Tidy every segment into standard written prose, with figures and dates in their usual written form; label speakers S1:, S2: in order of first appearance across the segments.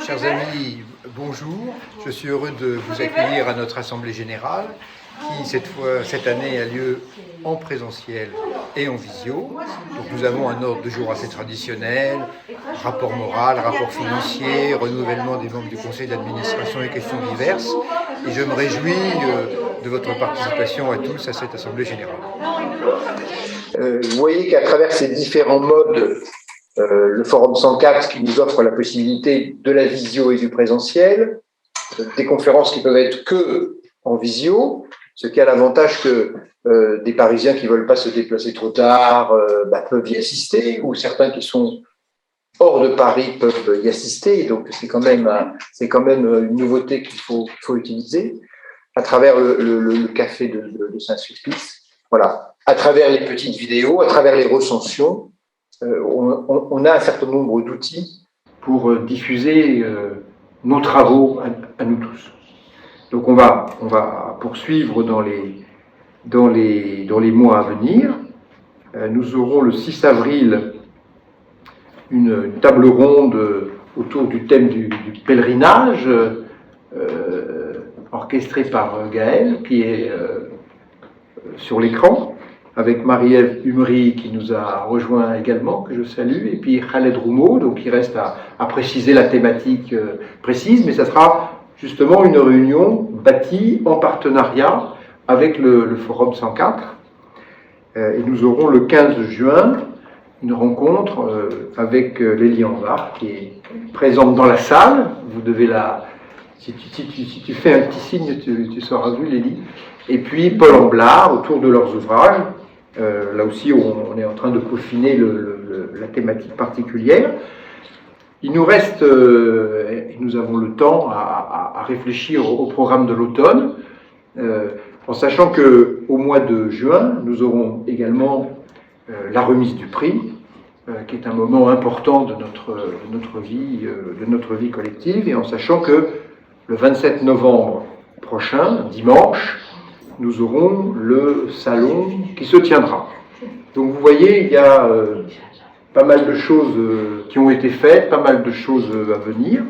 S1: Chers amis, bonjour. Je suis heureux de vous accueillir à notre Assemblée Générale qui, cette année, a lieu en présentiel et en visio. Donc nous avons un ordre de jour assez traditionnel, rapport moral, rapport financier, renouvellement des membres du conseil d'administration et questions diverses. Et je me réjouis de votre participation à tous à cette Assemblée Générale. Vous voyez qu'à travers ces différents modes, le Forum 104 qui nous offre la possibilité de la visio et du présentiel, des conférences qui peuvent être que en visio, ce qui a l'avantage que des Parisiens qui ne veulent pas se déplacer trop tard peuvent y assister, ou certains qui sont hors de Paris peuvent y assister. Donc c'est quand même une nouveauté qu'il faut utiliser à travers le café de Saint-Sulpice. Voilà, à travers les petites vidéos, à travers les recensions. On a un certain nombre d'outils pour diffuser nos travaux à nous tous. Donc on va poursuivre dans les mois à venir. Nous aurons le 6 avril une table ronde autour du thème du pèlerinage, orchestrée par Gaël, qui est sur l'écran, avec Marie-Ève Humry qui nous a rejoint également, que je salue, et puis Khaled Roumeau, donc il reste à préciser la thématique précise, mais ça sera justement une réunion bâtie en partenariat avec le Forum 104. Et nous aurons le 15 juin une rencontre avec Lélie Anvar, qui est présente dans la salle. Vous devez si tu fais un petit signe, tu seras vu, Lélie. Et puis Paul Amblard, autour de leurs ouvrages. Là aussi, on est en train de peaufiner la thématique particulière. Il nous reste, et nous avons le temps à réfléchir au programme de l'automne, en sachant qu'au mois de juin, nous aurons également la remise du prix, qui est un moment important de notre vie collective, et en sachant que le 27 novembre prochain, dimanche, nous aurons le salon qui se tiendra. Donc vous voyez, il y a pas mal de choses qui ont été faites, pas mal de choses à venir,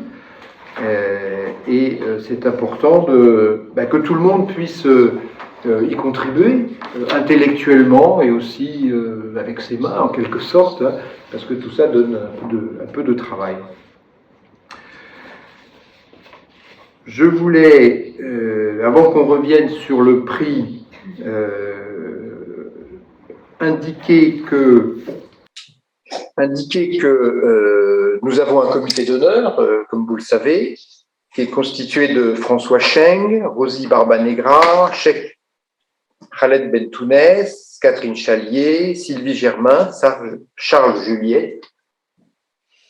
S1: et c'est important que tout le monde puisse y contribuer intellectuellement et aussi avec ses mains en quelque sorte, hein, parce que tout ça donne un peu de travail. Je voulais, avant qu'on revienne sur le prix, indiquer que nous avons un comité d'honneur, comme vous le savez, qui est constitué de François Cheng, Rosie Barbanegra, Cheikh Khaled Bentounès, Catherine Chalier, Sylvie Germain, Charles Juliet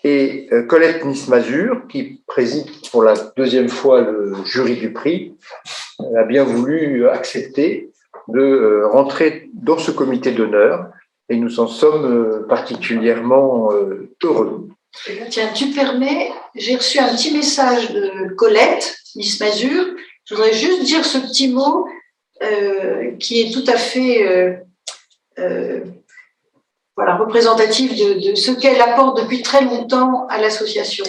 S1: et Colette Nismazur, qui préside pour la deuxième fois le jury du prix, a bien voulu accepter de rentrer dans ce comité d'honneur et nous en sommes particulièrement heureux.
S2: Tiens, tu permets, j'ai reçu un petit message de Colette Nismazur. Je voudrais juste dire ce petit mot qui est tout à fait représentatif de ce qu'elle apporte depuis très longtemps à l'association.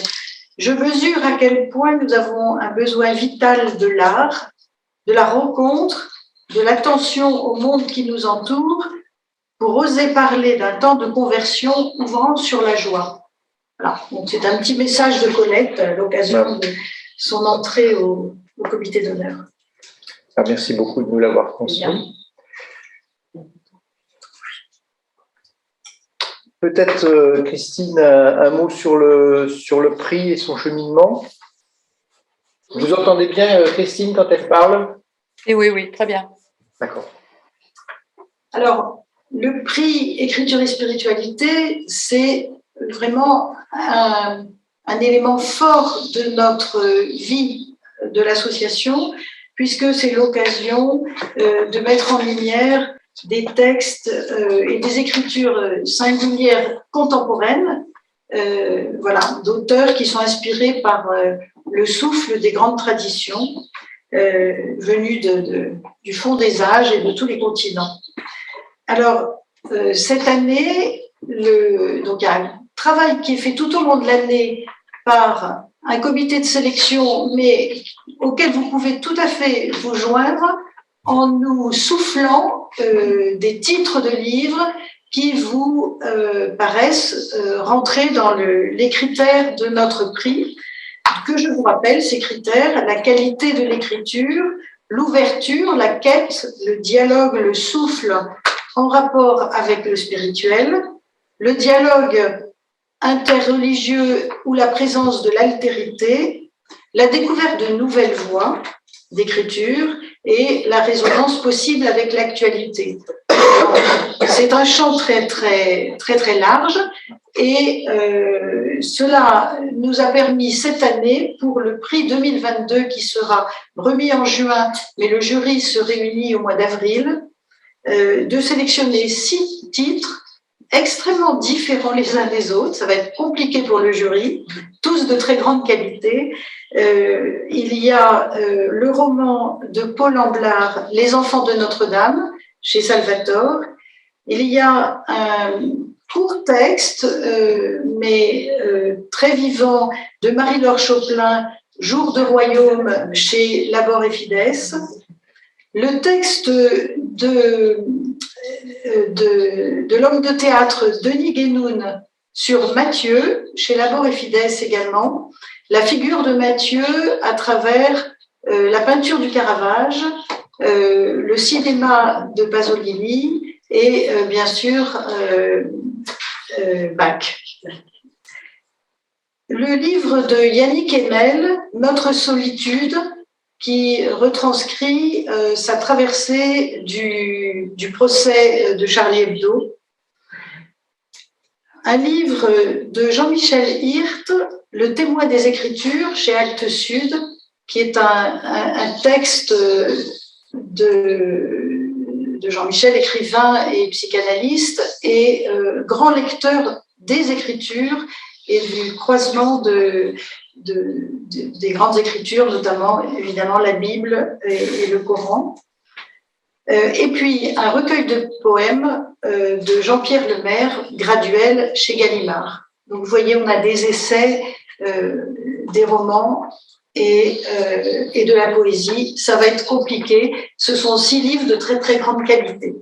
S2: Je mesure à quel point nous avons un besoin vital de l'art, de la rencontre, de l'attention au monde qui nous entoure, pour oser parler d'un temps de conversion ouvrant sur la joie. Voilà. Donc c'est un petit message de Colette à l'occasion de son entrée au comité d'honneur.
S1: Merci beaucoup de nous l'avoir transmis. Peut-être, Christine, un mot sur le prix et son cheminement. Vous entendez bien, Christine, quand elle parle ?
S3: Et oui, très bien.
S1: D'accord.
S2: Alors, le prix Écriture et Spiritualité, c'est vraiment un élément fort de notre vie de l'association, puisque c'est l'occasion de mettre en lumière des textes et des écritures singulières contemporaines, d'auteurs qui sont inspirés par le souffle des grandes traditions venus du fond des âges et de tous les continents. Alors, cette année, donc il y a un travail qui est fait tout au long de l'année par un comité de sélection, mais auquel vous pouvez tout à fait vous joindre en nous soufflant des titres de livres qui vous paraissent rentrer dans les critères de notre prix, que je vous rappelle, ces critères: la qualité de l'écriture, l'ouverture, la quête, le dialogue, le souffle en rapport avec le spirituel, le dialogue interreligieux ou la présence de l'altérité, la découverte de nouvelles voies d'écriture et la résonance possible avec l'actualité. C'est un champ très, très, très, très large et cela nous a permis cette année, pour le prix 2022 qui sera remis en juin, mais le jury se réunit au mois d'avril, de sélectionner 6 titres extrêmement différents les uns des autres. Ça va être compliqué pour le jury, tous de très grande qualité. Il y a le roman de Paul Amblard, Les enfants de Notre-Dame, chez Salvatore. Il y a un court texte, mais très vivant, de Marie-Laure Chopin, Jour de royaume, chez Labor et Fides. Le texte de l'homme de théâtre Denis Guénoun sur Matthieu, chez Labor et Fides également, la figure de Matthieu à travers la peinture du Caravage, le cinéma de Pasolini et bien sûr Bach. Le livre de Yannick Emel, Notre solitude, qui retranscrit sa traversée du procès de Charlie Hebdo. Un livre de Jean-Michel Hirt, Le témoin des Écritures, chez Actes Sud, qui est un texte de Jean-Michel, écrivain et psychanalyste, et grand lecteur des Écritures et du croisement des grandes écritures, notamment évidemment la Bible et le Coran. Et puis un recueil de poèmes de Jean-Pierre Lemaire, Graduel, chez Gallimard. Donc vous voyez, on a des essais, des romans et de la poésie. Ça va être compliqué. Ce sont 6 livres de très très grande qualité.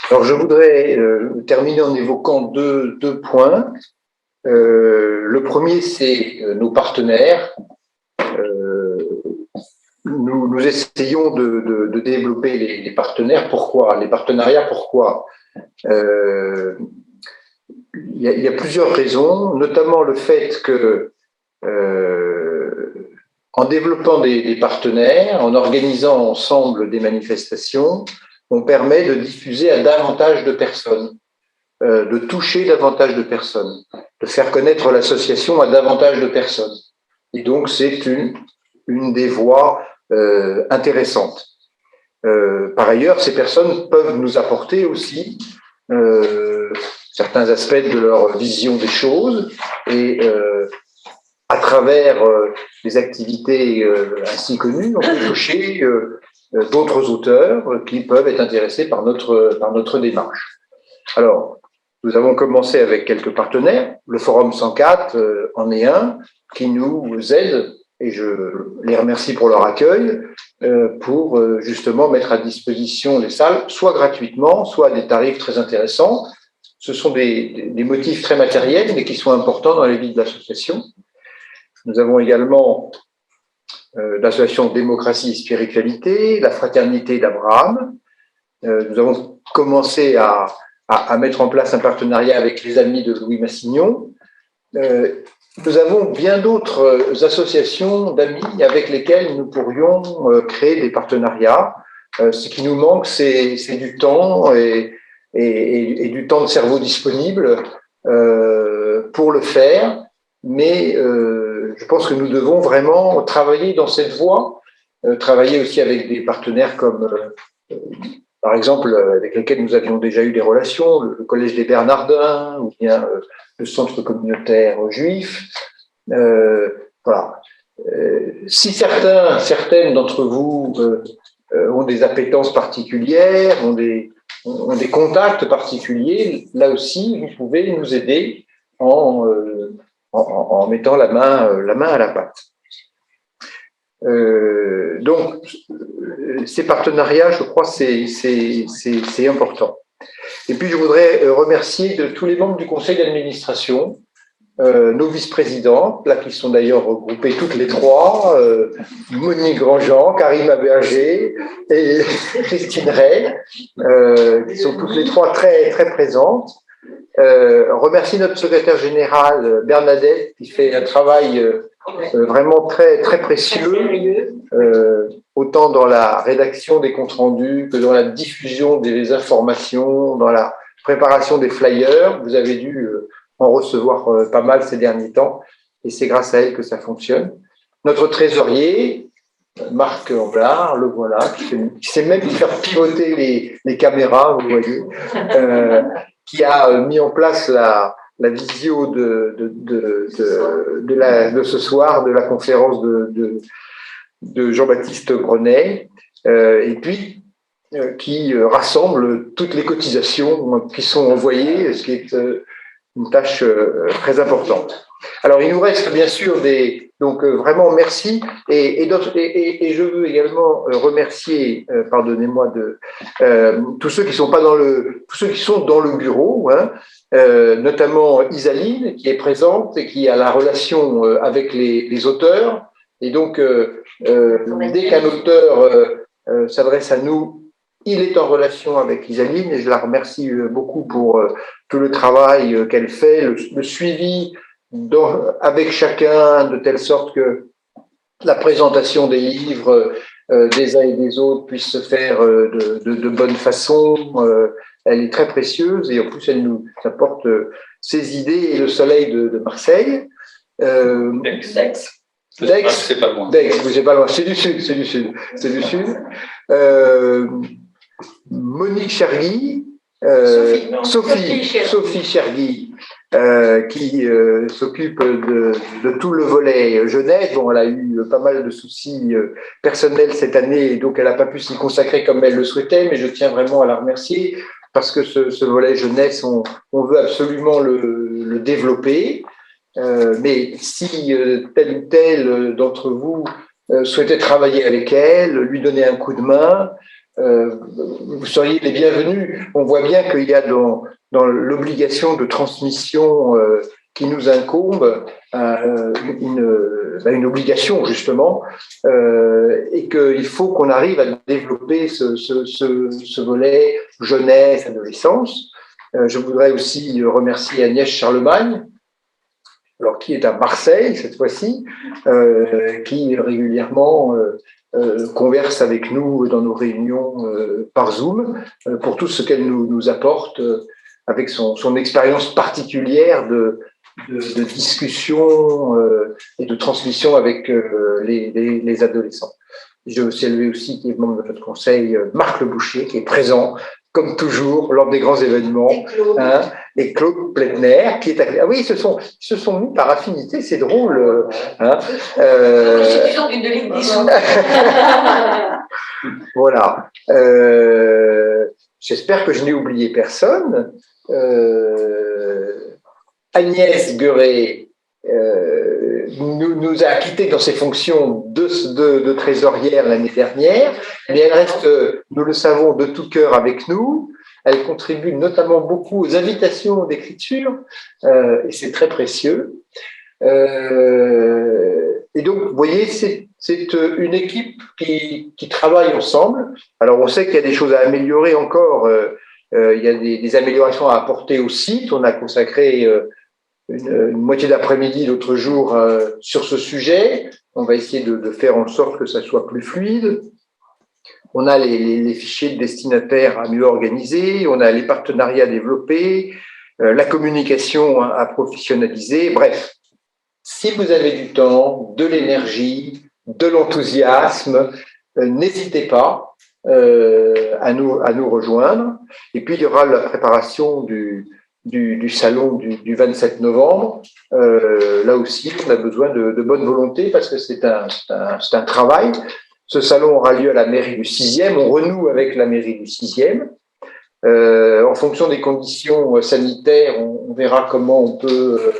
S1: Alors je voudrais terminer en évoquant deux points. Le premier, c'est nos partenaires. Nous essayons de développer les partenaires. Pourquoi? Les partenariats, pourquoi? Il y a plusieurs raisons, notamment le fait que en développant des partenaires, en organisant ensemble des manifestations, on permet de diffuser à davantage de personnes, de toucher davantage de personnes, de faire connaître l'association à davantage de personnes. Et donc, c'est une des voies intéressantes. Par ailleurs, ces personnes peuvent nous apporter aussi certains aspects de leur vision des choses et à travers les activités ainsi connues, on peut toucher d'autres auteurs qui peuvent être intéressés par notre démarche. Alors, nous avons commencé avec quelques partenaires. Le Forum 104 en est un qui nous aide, et je les remercie pour leur accueil, pour justement mettre à disposition les salles, soit gratuitement, soit à des tarifs très intéressants. Ce sont des motifs très matériels, mais qui sont importants dans la vie de l'association. Nous avons également l'association Démocratie et Spiritualité, la Fraternité d'Abraham. Nous avons commencé à mettre en place un partenariat avec les Amis de Louis Massignon. Nous avons bien d'autres associations d'amis avec lesquelles nous pourrions créer des partenariats. Ce qui nous manque, c'est du temps et du temps de cerveau disponible pour le faire. Mais je pense que nous devons vraiment travailler dans cette voie, travailler aussi avec des partenaires comme, par exemple, avec lesquels nous avions déjà eu des relations, le Collège des Bernardins ou bien le Centre communautaire juif. Voilà. Si certaines d'entre vous ont des appétences particulières, ont des contacts particuliers, là aussi, vous pouvez nous aider en en mettant la main à la pâte. Donc, ces partenariats, je crois, c'est important. Et puis, je voudrais remercier tous les membres du conseil d'administration, nos vice-présidents, là qui sont d'ailleurs regroupés toutes les trois, Monique Grandjean, Karima Berger et Christine Rey, qui sont toutes les trois très, très présentes. Remercier notre secrétaire général Bernadette qui fait un travail vraiment très, très précieux, autant dans la rédaction des comptes rendus que dans la diffusion des informations, dans la préparation des flyers. Vous avez dû en recevoir pas mal ces derniers temps et c'est grâce à elle que ça fonctionne. Notre trésorier, Marc Amblard, le voilà, qui sait même faire pivoter les caméras, vous voyez, qui a mis en place la visio de ce soir, de la conférence de Jean-Baptiste Grenet, et puis qui rassemble toutes les cotisations qui sont envoyées, ce qui est une tâche très importante. Alors, il nous reste bien sûr donc vraiment merci et je veux également remercier, pardonnez-moi, tous ceux qui sont pas tous ceux qui sont dans le bureau, hein, notamment Isaline qui est présente et qui a la relation avec les auteurs. Et donc, dès qu'un auteur s'adresse à nous, il est en relation avec Isaline et je la remercie beaucoup pour tout le travail qu'elle fait, le suivi avec chacun, de telle sorte que la présentation des livres des uns et des autres puisse se faire de bonne façon. Elle est très précieuse et en plus elle nous apporte ses idées et le soleil de Marseille. D'Aix, c'est pas loin. D'Aix, c'est pas loin. C'est du sud. Monique Chergui, Sophie Chergui, qui s'occupe de tout le volet jeunesse. Bon, elle a eu pas mal de soucis personnels cette année, et donc elle n'a pas pu s'y consacrer comme elle le souhaitait, mais je tiens vraiment à la remercier parce que ce volet jeunesse, on veut absolument le développer. Mais si tel ou tel d'entre vous souhaitait travailler avec elle, lui donner un coup de main, vous seriez les bienvenus. On voit bien qu'il y a dans l'obligation de transmission qui nous incombe une obligation justement et qu'il faut qu'on arrive à développer ce volet jeunesse, adolescence. Je voudrais aussi remercier Agnès Charlemagne, alors qui est à Marseille cette fois-ci, qui régulièrement converse avec nous dans nos réunions par Zoom pour tout ce qu'elle nous apporte avec son expérience particulière de discussion et de transmission avec les adolescents. Je veux saluer aussi, qui est membre de notre conseil, Marc Le Boucher, qui est présent, comme toujours, lors des grands événements. Et Claude Pletner, qui est... Ah oui, ils se sont mis par affinité, c'est drôle.
S2: D'une de l'église.
S1: Voilà. J'espère que je n'ai oublié personne. Agnès Gueret nous a quittés dans ses fonctions de trésorière l'année dernière, mais elle reste, nous le savons, de tout cœur avec nous. Elle contribue notamment beaucoup aux invitations d'écriture, et c'est très précieux. Et donc, vous voyez, c'est une équipe qui travaille ensemble. Alors, on sait qu'il y a des choses à améliorer encore. Il y a des améliorations à apporter au site. On a consacré une moitié d'après-midi l'autre jour sur ce sujet. On va essayer de faire en sorte que ça soit plus fluide. On a les fichiers de destinataires à mieux organiser, on a les partenariats à développer, la communication à professionnaliser. Bref, si vous avez du temps, de l'énergie, de l'enthousiasme, n'hésitez pas à nous rejoindre. Et puis, il y aura la préparation du salon du 27 novembre. Là aussi, on a besoin de bonne volonté parce que c'est un travail. Ce salon aura lieu à la mairie du 6e. On renoue avec la mairie du 6e. En fonction des conditions sanitaires, on verra comment on peut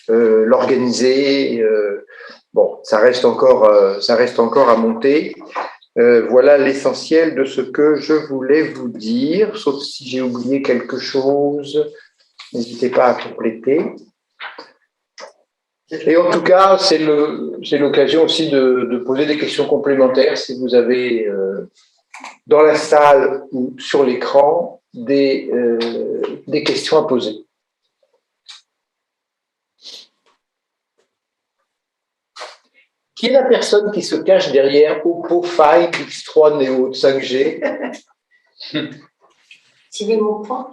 S1: l'organiser. Bon, ça reste encore à monter. Voilà l'essentiel de ce que je voulais vous dire, sauf si j'ai oublié quelque chose, n'hésitez pas à compléter. Et en tout cas, c'est l'occasion aussi de poser des questions complémentaires si vous avez dans la salle ou sur l'écran des questions à poser. Qui est la personne qui se cache derrière Oppo Find X3 Neo de 5G?
S3: Sylvie Monpoint.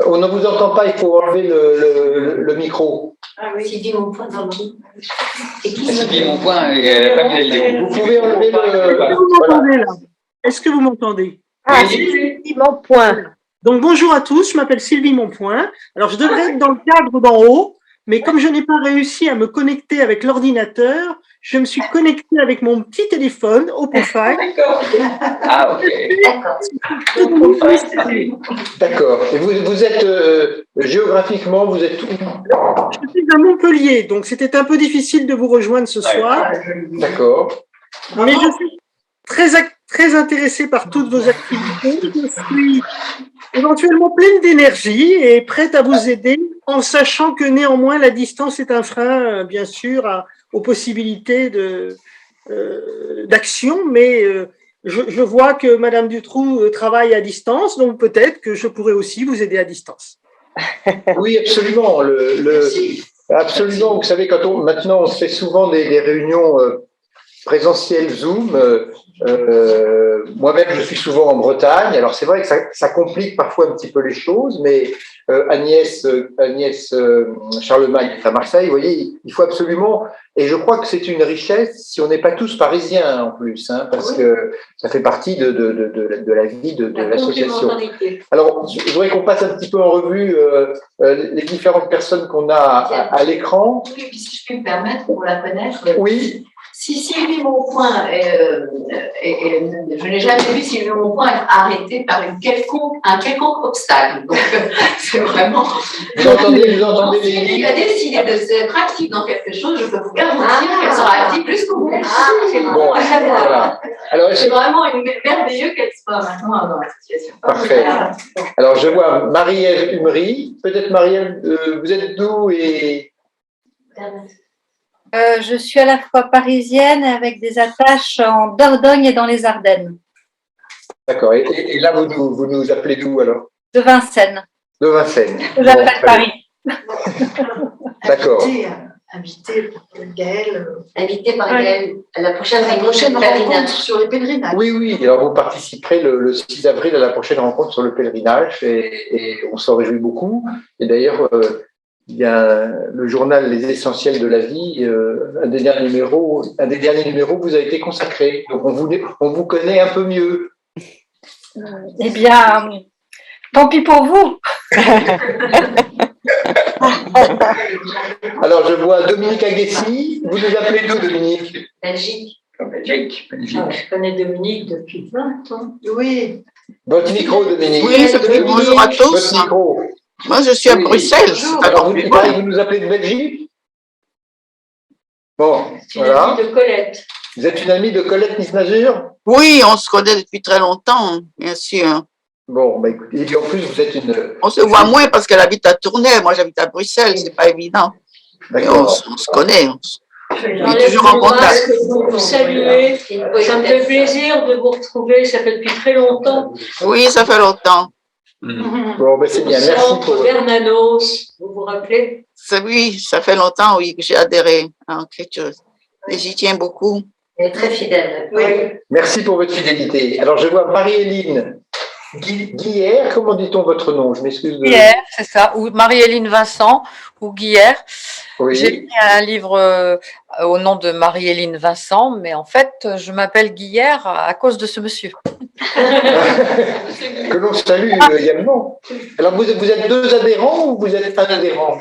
S1: On ne vous entend pas, il faut enlever le micro.
S3: Ah oui, Sylvie Monpoint dans le
S4: Sylvie Monpoint, elle n'a pas mis la vidéo.
S1: Vous pouvez enlever
S5: Est-ce que vous m'entendez là? Est-ce que vous m'entendez?
S3: Ah, Sylvie Monpoint.
S5: Donc bonjour à tous, je m'appelle Sylvie Monpoint. Alors je devrais être dans le cadre d'en haut, mais comme je n'ai pas réussi à me connecter avec l'ordinateur, je me suis connectée avec mon petit téléphone Oppo Find.
S4: D'accord. Ah, ok.
S1: D'accord. Et vous êtes géographiquement, vous êtes où?
S5: Je suis à Montpellier, donc c'était un peu difficile de vous rejoindre ce soir.
S1: D'accord.
S5: Mais je suis très intéressée par toutes vos activités. Je suis éventuellement pleine d'énergie et prête à vous aider, en sachant que néanmoins la distance est un frein, bien sûr, aux possibilités d'action. Mais je vois que Madame Dutroux travaille à distance, donc peut-être que je pourrais aussi vous aider à distance.
S1: Oui, absolument. Absolument. Vous savez, maintenant on se fait souvent des réunions présentielles Zoom. Moi-même, je suis souvent en Bretagne. Alors c'est vrai que ça complique parfois un petit peu les choses, mais Agnès Charlemagne est à Marseille. Vous voyez, il faut absolument. Et je crois que c'est une richesse si on n'est pas tous parisiens en plus, hein, parce que ça fait partie de la vie de l'association. Alors, je voudrais qu'on passe un petit peu en revue les différentes personnes qu'on a à l'écran.
S3: Oui, si je puis me permettre, pour la connaître.
S1: Oui.
S3: Si Sylvie Monpoint, je n'ai jamais vu Sylvie Monpoint être arrêtée par un quelconque obstacle. Donc, c'est vraiment.
S1: Vous entendez
S3: Si elle a décidé d'être active dans quelque chose, je peux vous garantir qu'elle sera active plus que vous.
S1: Bon, voilà. Alors,
S3: c'est vraiment merveilleux qu'elle soit maintenant dans la situation.
S1: Parfait. Alors, je vois Marie-Ève Humry. Peut-être Marie-Ève, vous êtes d'où et.
S6: Je suis à la fois parisienne avec des attaches en Dordogne et dans les Ardennes.
S1: D'accord. Et là, vous nous appelez d'où alors?
S6: De Vincennes.
S1: De Vincennes.
S6: J'appelle Paris.
S1: D'accord.
S2: Invité par Gaëlle.
S3: Invité par Gaëlle à la prochaine
S2: rencontre sur les pèlerinages.
S1: Oui. Alors, vous participerez le 6 avril à la prochaine rencontre sur le pèlerinage et on s'en réjouit beaucoup. Et d'ailleurs, il y a le journal Les Essentiels de la vie, un des derniers numéros vous a été consacré. Donc, on vous connaît un peu mieux.
S6: Eh bien, tant pis pour vous.
S1: Alors, je vois Dominique Aguessi. Vous nous appelez d'où, Dominique?
S3: Belgique.
S4: Belgique.
S3: Je connais Dominique depuis 20 ans.
S2: Oui.
S1: Votre micro, Dominique.
S7: Oui, bonjour à tous.
S1: Votre micro.
S7: Moi, je suis à Bruxelles.
S1: Alors, vous nous appelez de Belgique? Bon,
S3: C'est une
S1: voilà.
S3: amie de Colette.
S1: Vous êtes une amie de Colette Nisnazur?
S7: Oui, on se connaît depuis très longtemps, bien sûr.
S1: Bon, bah écoutez, et puis en plus, vous êtes une.
S7: On se voit moins parce qu'elle habite à Tournai. Moi, j'habite à Bruxelles, c'est pas évident. Mais on se connaît. On est toujours en contact.
S8: Vous saluer. Ça me fait plaisir de vous retrouver. Ça fait depuis très longtemps.
S7: Oui, ça fait longtemps.
S1: Bon, ben c'est bien. Merci
S8: Centre Bernanos, vous vous rappelez?
S7: Oui, ça fait longtemps, oui, que j'ai adhéré à quelque chose. Et j'y tiens beaucoup.
S3: Elle est très fidèle.
S2: Oui.
S1: Merci pour votre fidélité. Alors, je vois Marie-Héline Guillère. Comment dit-on votre nom? Je m'excuse.
S9: Guillère, c'est ça, ou Marie-Héline Vincent, ou Guillère.
S1: Oui.
S9: J'ai mis un livre au nom de Marie-Héline Vincent, mais en fait, je m'appelle Guillère à cause de ce monsieur.
S1: Que l'on salue également. Alors, vous êtes deux adhérents ou vous êtes un adhérent?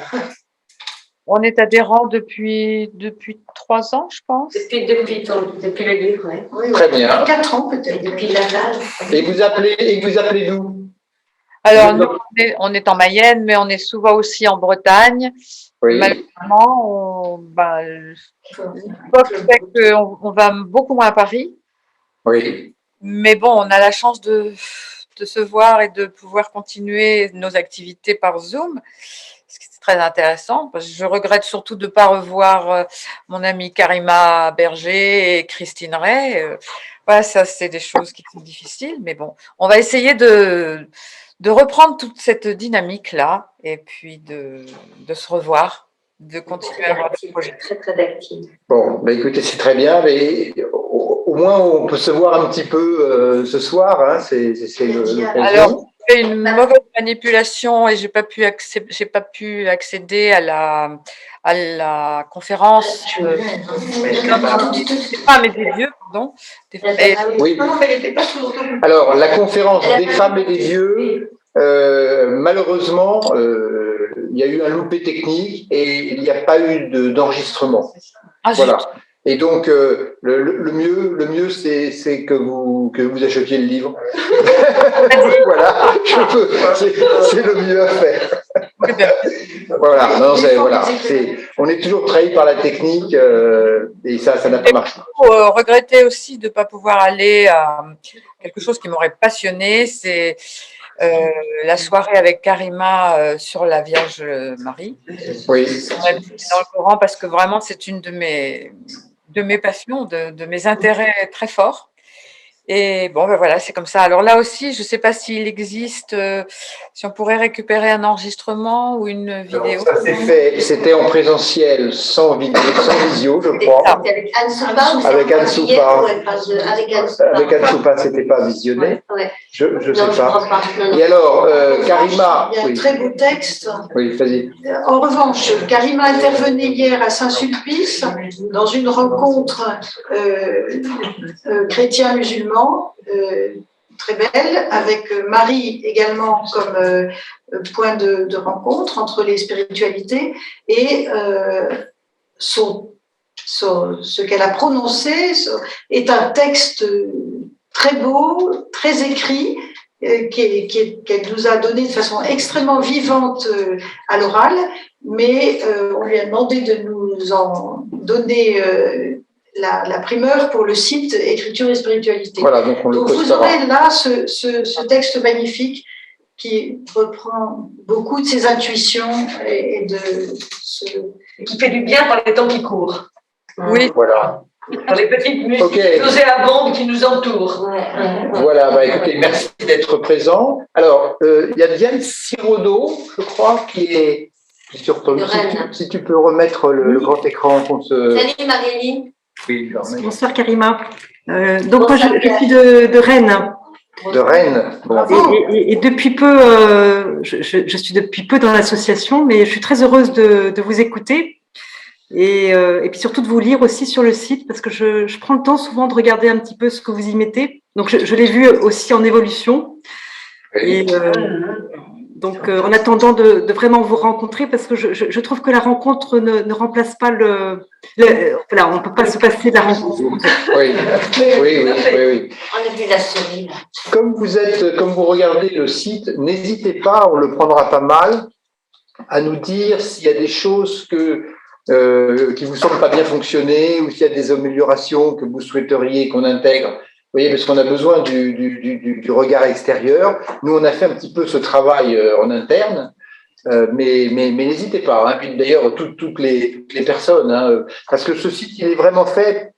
S9: On est adhérents depuis 3 ans, je pense.
S3: Depuis le livre, oui.
S2: Oui,
S1: Très bien.
S2: 4 ans peut-être.
S3: Depuis l'âge.
S1: Et vous appelez d'où?
S9: Alors, nous, on est en Mayenne, mais on est souvent aussi en Bretagne.
S1: Oui.
S9: Malheureusement, l'époque fait qu'on va beaucoup moins à Paris.
S1: Oui.
S9: Mais bon, on a la chance de se voir et de pouvoir continuer nos activités par Zoom, ce qui est très intéressant. Parce que je regrette surtout de ne pas revoir mon amie Karima Berger et Christine Ray. Voilà, ça, c'est des choses qui sont difficiles. Mais bon, on va essayer de reprendre toute cette dynamique-là et puis de se revoir, de continuer à avoir des projets.
S3: Très, très active.
S1: Bon, écoutez, c'est très bien, mais au moins on peut se voir un petit peu ce soir, hein, c'est l'occasion.
S9: Alors, j'ai fait une mauvaise manipulation et j'ai pas pu accéder à la conférence. Des femmes et des vieux, pardon.
S1: Oui. Alors, la conférence des femmes et des vieux, malheureusement, il y a eu un loupé technique et il n'y a pas eu d'enregistrement. Voilà. Et donc, le mieux, c'est que vous achetiez le livre. Voilà, c'est le mieux à faire. Voilà, non, on est toujours trahi par la technique et ça n'a pas marché.
S9: Regretter aussi de ne pas pouvoir aller à quelque chose qui m'aurait passionné, c'est la soirée avec Karima sur la Vierge Marie.
S1: Oui.
S9: Dans le Coran, parce que vraiment, c'est une de mes passions, de mes intérêts très forts. Et bon, voilà, c'est comme ça. Alors là aussi, je ne sais pas s'il existe, si on pourrait récupérer un enregistrement ou une vidéo.
S1: Alors, ça s'est fait, c'était en présentiel, sans visio, je crois.
S3: Avec Anne Soupa.
S1: Avec Anne Soupa.
S3: Avec Anne
S1: Soupa, c'était pas visionné.
S3: Ouais.
S1: Je ne sais
S3: Non, je
S1: pas.
S3: crois pas. Non.
S1: Et alors, Karima.
S2: Il y a un très beau texte.
S1: Oui, vas-y.
S2: En revanche, Karima intervenait hier à Saint-Sulpice dans une rencontre chrétien-musulman, très belle, avec Marie également comme point de rencontre entre les spiritualités, et ce qu'elle a prononcé est un texte très beau, très écrit, qu'elle nous a donné de façon extrêmement vivante à l'oral, mais on lui a demandé de nous en donner la primeur pour le site Écriture et Spiritualité.
S1: Voilà, donc
S2: vous aurez là ce texte magnifique qui reprend beaucoup de ses intuitions et
S8: qui fait du bien dans les temps qui courent.
S9: Oui,
S1: voilà.
S8: Dans les petites musiques nauséabondes qui nous entourent.
S1: Voilà, écoutez, merci d'être présent. Alors, il y a Diane Sirodo, je crois, qui est sur ton. Si tu peux remettre le grand écran qu'on se.
S3: Salut Marie-Line.
S1: Oui,
S10: bonsoir Karima. Donc moi je suis de Rennes.
S1: De Rennes. Bon.
S10: Et depuis peu, je suis depuis peu dans l'association, mais je suis très heureuse de vous écouter et puis surtout de vous lire aussi sur le site, parce que je prends le temps souvent de regarder un petit peu ce que vous y mettez. Donc je l'ai vu aussi en évolution. Et donc en attendant de vraiment vous rencontrer, parce que je trouve que la rencontre ne remplace pas voilà, on ne peut pas se passer de la rencontre.
S1: Oui.
S3: On a vu la souris.
S1: Comme vous regardez le site, n'hésitez pas, on le prendra pas mal, à nous dire s'il y a des choses qui vous semblent pas bien fonctionner, ou s'il y a des améliorations que vous souhaiteriez qu'on intègre. Vous voyez, parce qu'on a besoin du regard extérieur. Nous, on a fait un petit peu ce travail en interne, mais n'hésitez pas. Hein. Puis d'ailleurs, toutes les personnes, hein, parce que ce site, il est vraiment fait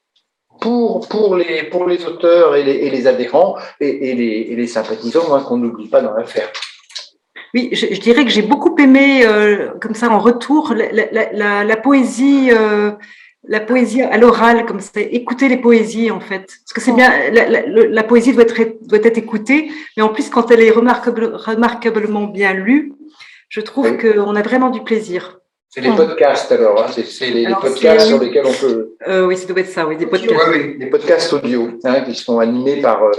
S1: pour les auteurs et les adhérents et les sympathisants, hein, qu'on n'oublie pas dans l'affaire.
S10: Oui, je dirais que j'ai beaucoup aimé, comme ça, en retour, la poésie. La poésie à l'oral, comme ça, écouter les poésies en fait, parce que c'est bien, la poésie doit être écoutée, mais en plus quand elle est remarquablement bien lue, je trouve qu'on a vraiment du plaisir.
S1: C'est les podcasts alors, hein, c'est les podcasts sur lesquels on peut.
S10: Oui, ça doit être ça, oui, des podcasts.
S1: Oui, des podcasts audio, hein, qui sont animés par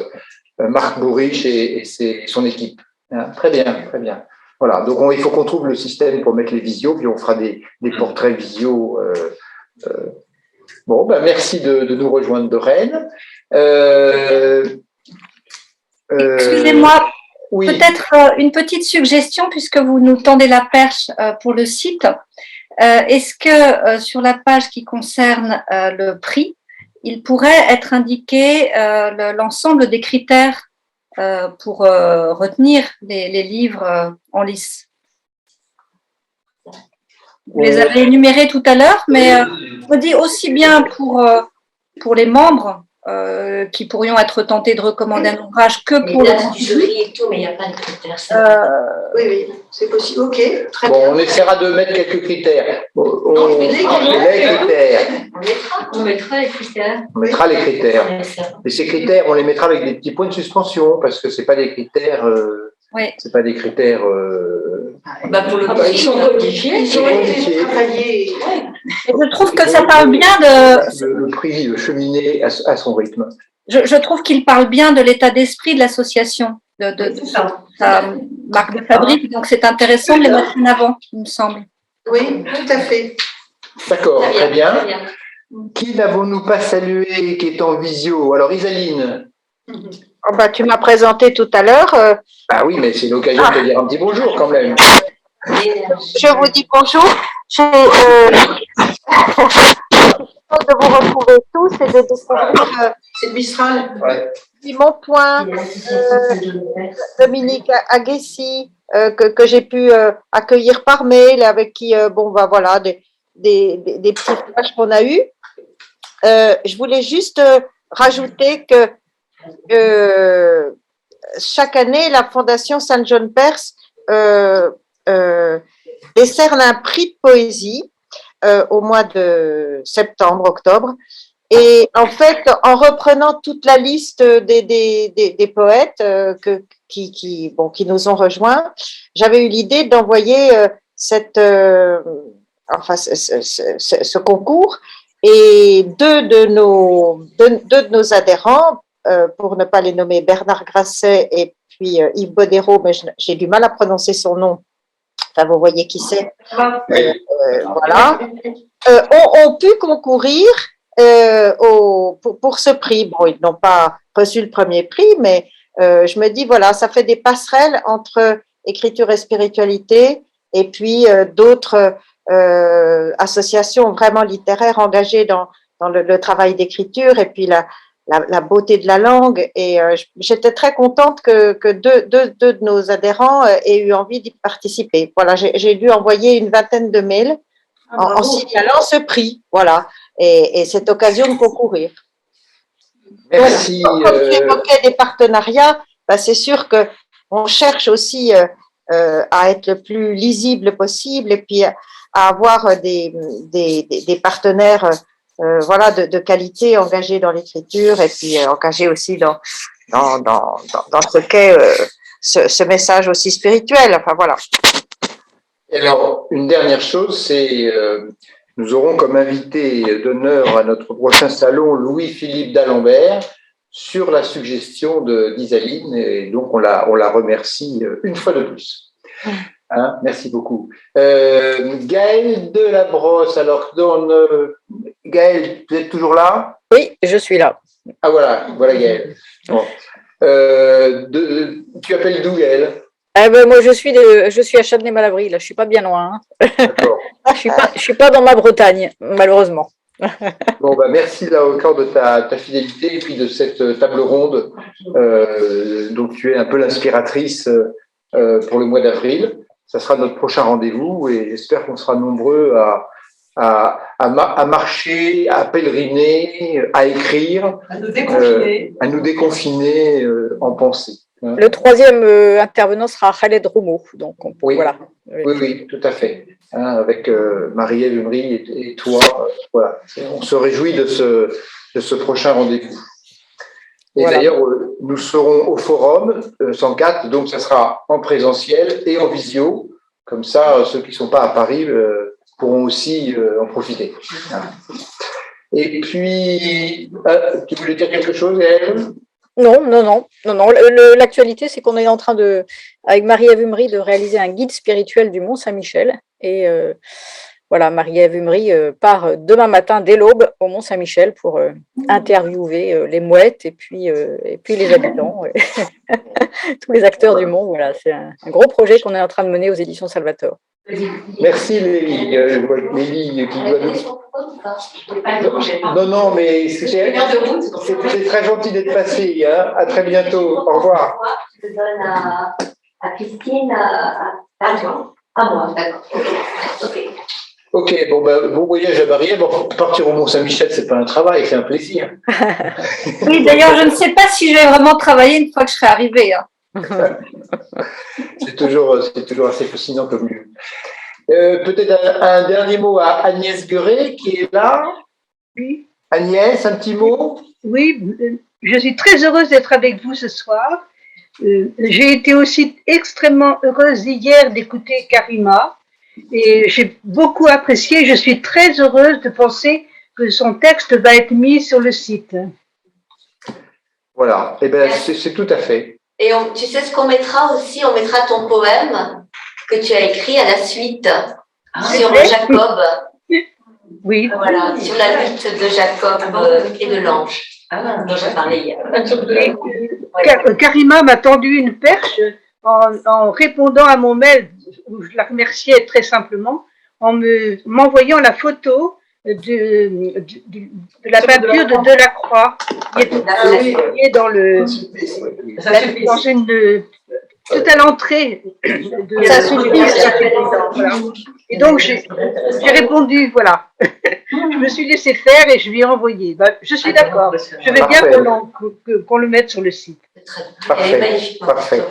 S1: Marc Bourriche et son équipe. Hein, très bien, très bien. Voilà, donc il faut qu'on trouve le système pour mettre les visios, puis on fera des portraits visio. Bon, merci de nous rejoindre de Rennes.
S6: Excusez-moi,
S1: oui.
S6: Peut-être une petite suggestion, puisque vous nous tendez la perche pour le site. est-ce que sur la page qui concerne le prix, il pourrait être indiqué l'ensemble des critères pour retenir les livres en lice? Vous les avez énumérés tout à l'heure, mais je me dis aussi bien pour les membres qui pourrions être tentés de recommander un ouvrage que pour le
S3: jury et tout, mais il n'y a pas de critères.
S2: Oui, oui, c'est possible. Ok, très
S1: Bon,
S2: bien.
S1: on essaiera de mettre quelques critères.
S2: Non, mais les
S1: critères.
S8: On mettra les critères.
S1: On mettra les critères. Et ces critères, on les mettra avec des petits points de suspension parce que c'est pas des critères.
S6: Oui.
S1: C'est pas des critères.
S3: Pour le
S8: Ils sont codifiés.
S2: Ils ont été travaillés.
S6: Et je trouve que ça parle bien de.
S1: Le prix cheminer à son rythme.
S6: Je trouve qu'il parle bien de l'état d'esprit de l'association, de sa marque de fabrique. Donc c'est intéressant de les mettre en avant, il me semble.
S2: Oui, tout à fait.
S1: D'accord, très bien. Qui n'avons-nous pas salué qui est en visio? Alors Isaline.
S11: Oh bah, tu m'as présenté tout à l'heure.
S1: Ah oui, mais c'est l'occasion de te dire un petit bonjour quand même.
S11: Je vous dis bonjour. De vous retrouver tous et de découvrir
S2: C'est le Mistral.
S1: Ouais.
S11: Simon Point, Dominique Aguessi, que j'ai pu accueillir par mail, avec qui, voilà, des petits flashs qu'on a eus. Je voulais juste rajouter que chaque année, la Fondation Saint John Perse décerne un prix de poésie au mois de septembre, octobre. Et en fait, en reprenant toute la liste des poètes qui nous ont rejoints, j'avais eu l'idée d'envoyer ce concours, et deux de nos adhérents, pour ne pas les nommer, Bernard Grasset et puis Yves Bodero, mais j'ai du mal à prononcer son nom. Enfin, vous voyez qui c'est. Voilà. Ont pu concourir pour ce prix. Bon, ils n'ont pas reçu le premier prix, mais je me dis, voilà, ça fait des passerelles entre écriture et spiritualité, et puis d'autres associations vraiment littéraires engagées dans le travail d'écriture, et puis la beauté de la langue. Et j'étais très contente que deux de nos adhérents aient eu envie d'y participer. Voilà, j'ai dû envoyer une vingtaine de mails en signalant ce prix. Voilà. Et cette occasion de concourir.
S1: Merci.
S11: Donc, comme tu évoquais des partenariats, c'est sûr qu'on cherche aussi à être le plus lisible possible, et puis à avoir des partenaires de qualité, engagés dans l'écriture, et puis engagés aussi dans ce qu'est ce message aussi spirituel. Enfin voilà.
S1: Alors, une dernière chose, c'est nous aurons comme invité d'honneur à notre prochain salon Louis-Philippe d'Alembert, sur la suggestion d'Isaline, et donc on la remercie une fois de plus. Hein, merci beaucoup. Gaëlle Delabrosse, alors Gaëlle, vous êtes toujours là?
S12: Oui, je suis là.
S1: Ah voilà Gaëlle. Bon. Tu appelles d'où, Gaëlle?
S12: Moi, je suis à Châtenay-Malabry, là, je suis pas bien loin. Hein.
S1: D'accord.
S12: Je suis pas dans ma Bretagne, malheureusement.
S1: Bon, merci là encore de ta fidélité, et puis de cette table ronde. Donc tu es un peu l'inspiratrice pour le mois d'avril. Ça sera notre prochain rendez-vous, et j'espère qu'on sera nombreux à marcher, à pèleriner, à écrire, à nous déconfiner en pensée. Hein.
S12: Le troisième intervenant sera Khaled Roumeau. Donc
S1: oui.
S12: Voilà.
S1: Oui, tout à fait. Hein, avec Marie-Ève Humry et toi, voilà. On se réjouit de ce prochain rendez-vous. Et voilà. D'ailleurs, nous serons au Forum 104, donc ça sera en présentiel et en visio. Comme ça, ceux qui ne sont pas à Paris pourront aussi en profiter. Voilà. Et puis, tu voulais dire quelque chose, Gaëlle ?
S12: Non. L'actualité, c'est qu'on est en train avec Marie-Ève Humry, de réaliser un guide spirituel du Mont Saint-Michel. Et voilà, Marie-Ève Humry part demain matin dès l'aube au Mont Saint-Michel pour interviewer les mouettes et puis les habitants, tous les acteurs du Mont. Voilà, c'est un gros projet qu'on est en train de mener aux éditions Salvator.
S1: Merci Lélie. Lélie qui doit nous... Non, mais c'est très gentil d'être passé. Hein. À très bientôt. Au revoir.
S3: Je donne à Christine, à moi, d'accord.
S1: Ok, bon voyage à Marie-Ève. Bon, partir au Mont-Saint-Michel, c'est pas un travail, c'est un plaisir.
S6: Oui, d'ailleurs, je ne sais pas si je vais vraiment travailler une fois que je serai arrivée. Hein.
S1: C'est toujours assez fascinant comme lieu. Peut-être un dernier mot à Agnès Gueret qui est là.
S13: Oui.
S1: Agnès, un petit mot?
S13: Oui, je suis très heureuse d'être avec vous ce soir. J'ai été aussi extrêmement heureuse hier d'écouter Karima et j'ai beaucoup apprécié. Je suis très heureuse de penser que son texte va être mis sur le site.
S1: Voilà, et ben c'est tout à fait.
S3: Et tu sais ce qu'on mettra aussi? On mettra ton poème que tu as écrit à la suite sur Jacob.
S13: Oui.
S3: Voilà, sur la lutte de Jacob et de l'ange dont j'ai parlé hier.
S13: Karima m'a tendu une perche en répondant à mon mail où je la remerciais très simplement en m'envoyant la photo de la peinture de Delacroix qui est dans une tout à l'entrée de
S6: ça suffit.
S13: Voilà. Et donc j'ai répondu, voilà. Je me suis laissé faire et je lui ai envoyé. Je suis d'accord. Je veux bien qu'on le mette sur le site.
S1: Parfait. Parfait.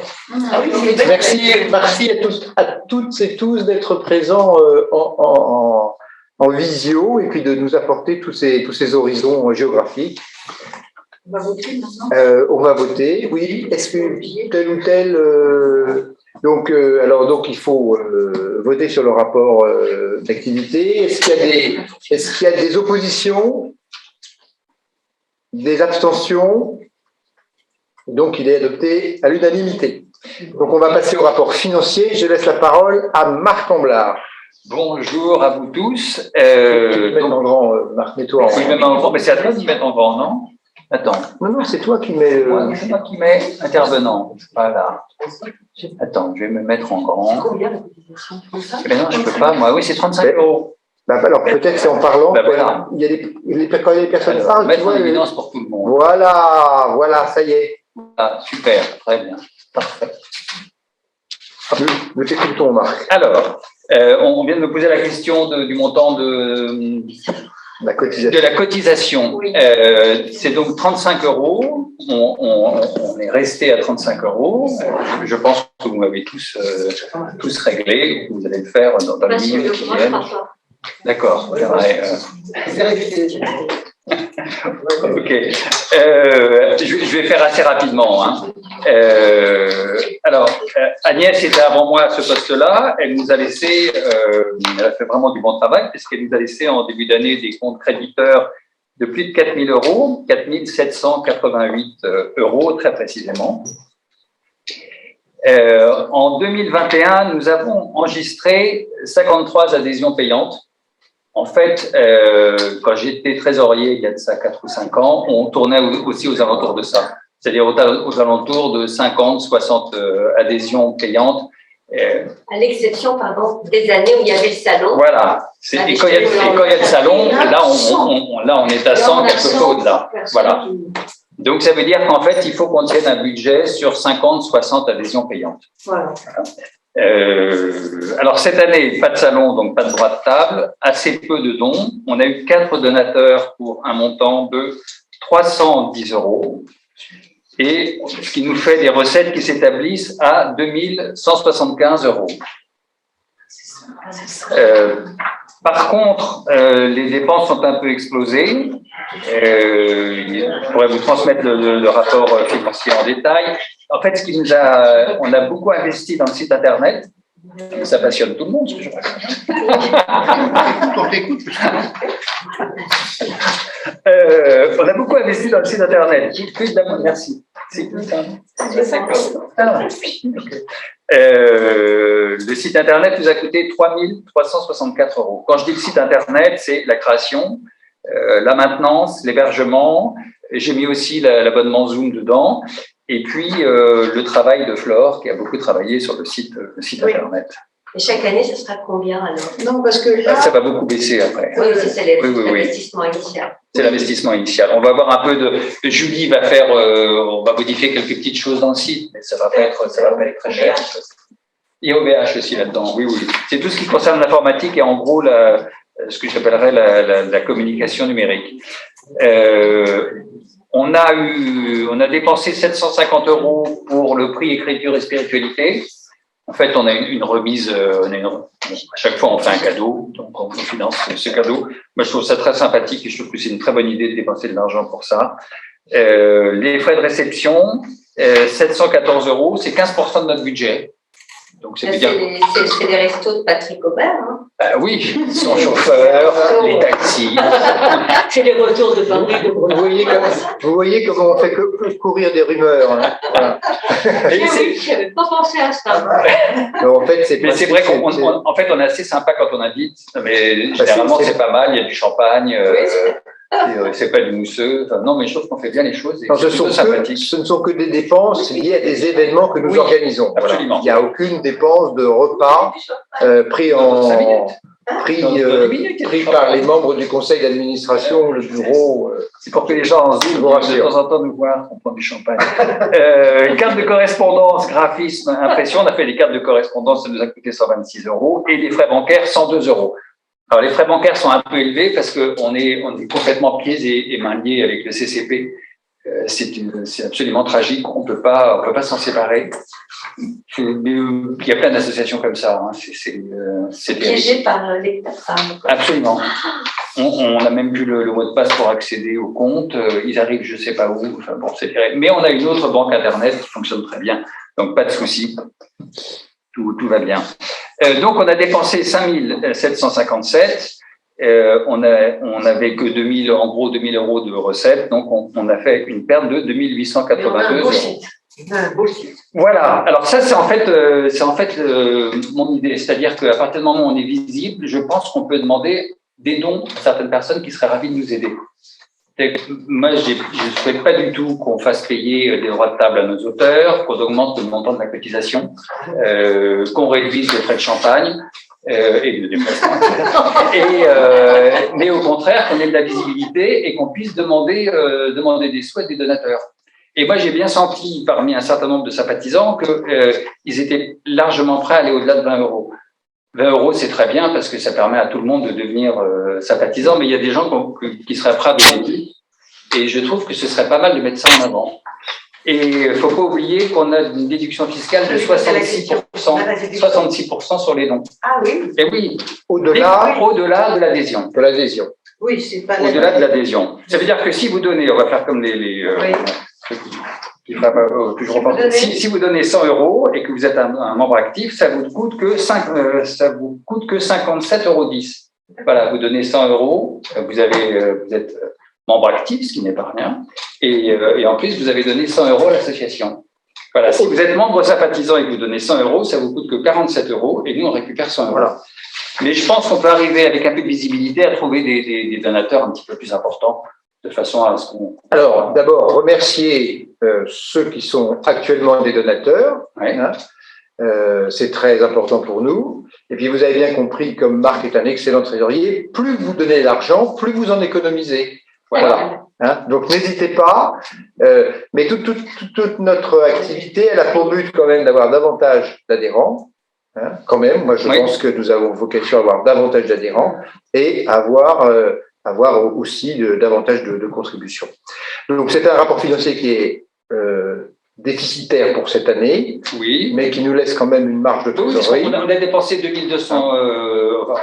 S1: Merci à toutes et tous d'être présents en visio et puis de nous apporter tous ces horizons géographiques.
S3: On va voter maintenant.
S1: On va voter, oui. Est-ce que tel ou tel... Donc, il faut voter sur le rapport d'activité. Est-ce qu'il y a des oppositions? Des abstentions? Donc, il est adopté à l'unanimité. Donc, on va passer au rapport financier. Je laisse la parole à Marc Amblard.
S4: Bonjour à vous tous.
S1: En grand, Marc, mets-toi en grand.
S4: Oui, même en grand, mais c'est à toi de mettre en grand, non? Attends.
S1: Non, c'est toi qui mets...
S4: Ouais, c'est moi qui mets intervenant. Voilà. Attends, je vais me mettre en grand. Mais non, je ne peux pas, moi. Oui, c'est 35 €.
S1: Alors, peut-être c'est en parlant.
S4: Voilà.
S1: Quand il y a des personnes parlent,
S4: mettre en évidence pour tout le monde.
S1: Voilà, ça y est.
S4: Ah, super, très bien. Parfait.
S1: Nous t'écoutons, Marc.
S4: Alors, on vient de me poser la question du montant de la cotisation. Oui. C'est donc 35 €. On est resté à 35 €. Je pense que vous m'avez tous réglé. Vous allez le faire dans les minutes qui viennent. D'accord. Ok. Je vais faire assez rapidement. Hein. Agnès était avant moi à ce poste-là. Elle nous a laissé, elle a fait vraiment du bon travail, puisqu'elle nous a laissé en début d'année des comptes créditeurs de plus de 4 000 €, 4 788 € très précisément. En 2021, nous avons enregistré 53 adhésions payantes. En fait, quand j'étais trésorier il y a de ça 4 ou 5 ans, on tournait aussi aux alentours de ça. C'est-à-dire aux alentours de 50, 60 adhésions payantes.
S3: À l'exception, des années où il y avait le salon.
S4: Voilà. Et quand il y a le salon, là, on est à 100, quelquefois au-delà. Voilà. Donc, ça veut dire qu'en fait, il faut qu'on tienne un budget sur 50, 60 adhésions payantes. Voilà. Alors, cette année, pas de salon, donc pas de droit de table, assez peu de dons. On a eu 4 donateurs pour un montant de 310 €. Et ce qui nous fait des recettes qui s'établissent à 2 175 €. Par contre, les dépenses sont un peu explosées. Je pourrais vous transmettre le rapport financier en détail. En fait, on a beaucoup investi dans le site internet. Ça passionne tout le monde, ce que je raconte. On a beaucoup investi dans le site internet. Merci. Le site internet nous a coûté 3 364 €. Quand je dis le site internet, c'est la création, la maintenance, l'hébergement. J'ai mis aussi l'abonnement Zoom dedans. Et puis, le travail de Flore, qui a beaucoup travaillé sur le site internet.
S8: Et chaque année, ce sera combien alors?
S2: Non, parce que là.
S4: Ça va beaucoup baisser après.
S8: Oui, c'est l'investissement initial.
S4: C'est l'investissement initial. On va avoir un peu de. Julie va faire. On va modifier quelques petites choses dans le site, mais ça va pas être très cher. Et OVH aussi là-dedans. Oui. C'est tout ce qui concerne l'informatique et en gros ce que j'appellerais la communication numérique. On a dépensé 750 € pour le prix écriture et spiritualité. En fait, on a une remise, à chaque fois on fait un cadeau, donc on finance ce cadeau. Moi, je trouve ça très sympathique et je trouve que c'est une très bonne idée de dépenser de l'argent pour ça. Les frais de réception, 714 €, c'est 15% de notre budget. Donc c'est bien.
S8: C'est des restos de Patrick Aubert, hein?
S4: Oui, son chauffeur, les taxis.
S8: C'est les retours de Paris.
S1: Vous voyez comment on fait que courir des rumeurs. Hein. Voilà.
S8: Je n'avais pas pensé à ça.
S1: En fait, c'est
S4: vrai qu'en fait, on est assez sympa quand on invite, mais généralement, c'est pas mal. Il y a du champagne. C'est pas du mousseux. Enfin, non, mais je trouve qu'on fait bien les choses.
S1: Non, ce ne sont que des dépenses liées à des événements que nous organisons.
S4: Absolument.
S1: Voilà. Il n'y a aucune dépense de repas pris par les membres du conseil d'administration, le bureau.
S4: C'est pour que les gens en Zoom de temps en temps nous voient, on prend du champagne. Carte de correspondance, graphisme, impression. On a fait les cartes de correspondance, ça nous a coûté 126 €. Et les frais bancaires, 102 €. Alors, les frais bancaires sont un peu élevés parce qu'on est complètement pieds et mains liés avec le CCP. C'est absolument tragique. On peut pas s'en séparer. Il y a plein d'associations comme ça. Hein. C'est
S8: piégé par l'État.
S4: Absolument. On a même plus le mot de passe pour accéder au compte. Ils arrivent, je sais pas où. Enfin, bon, c'est terrible. Mais on a une autre banque internet qui fonctionne très bien. Donc, pas de souci. Tout va bien. Donc, on a dépensé 5 757. On n'avait que 2000 € de recettes. Donc, on a fait une perte de 2882 €. Voilà. Alors ça, c'est en fait mon idée. C'est-à-dire qu'à partir du moment où on est visible, je pense qu'on peut demander des dons à certaines personnes qui seraient ravies de nous aider. Moi, je ne souhaite pas du tout qu'on fasse payer des droits de table à nos auteurs, qu'on augmente le montant de la cotisation, qu'on réduise les frais de champagne et de déplacement, mais au contraire, qu'on ait de la visibilité et qu'on puisse demander des sous à des donateurs. Et moi, j'ai bien senti parmi un certain nombre de sympathisants qu'ils étaient largement prêts à aller au-delà de 20 €. 20 € c'est très bien parce que ça permet à tout le monde de devenir sympathisant, mais il y a des gens qui seraient prêts à donner plus. Et je trouve que ce serait pas mal de mettre ça en avant. Et il ne faut pas oublier qu'on a une déduction fiscale de 66% sur les dons.
S8: Ah oui.
S4: Et oui, au-delà de l'adhésion.
S1: De l'adhésion.
S8: Oui, c'est pas.
S4: Au-delà de l'adhésion. Ça veut dire que si vous donnez, on va faire comme si vous donnez 100 € et que vous êtes un membre actif, ça vous coûte que 57,10 €. Voilà, vous donnez 100 €, vous êtes membre actif, ce qui n'est pas rien, et en plus vous avez donné 100 € à l'association. Voilà, si vous êtes membre sympathisant et que vous donnez 100 €, ça vous coûte que 47 € et nous on récupère 100 €. Voilà. Mais je pense qu'on peut arriver avec un peu de visibilité à trouver des donateurs un petit peu plus importants, de façon à ce qu'on...
S1: Alors, d'abord, remercier ceux qui sont actuellement des donateurs.
S4: Ouais.
S1: Hein. C'est très important pour nous. Et puis, vous avez bien compris, comme Marc est un excellent trésorier, plus vous donnez l'argent, plus vous en économisez. Voilà. Hein. Donc, n'hésitez pas. Mais toute notre activité, elle a pour but quand même d'avoir davantage d'adhérents. Hein, quand même, moi je pense que nous avons vocation à avoir davantage d'adhérents et avoir aussi davantage de contributions. Donc c'est un rapport financier qui est déficitaire pour cette année,
S4: oui,
S1: mais qui nous laisse quand même une marge de trésorerie.
S4: On a dépensé 2200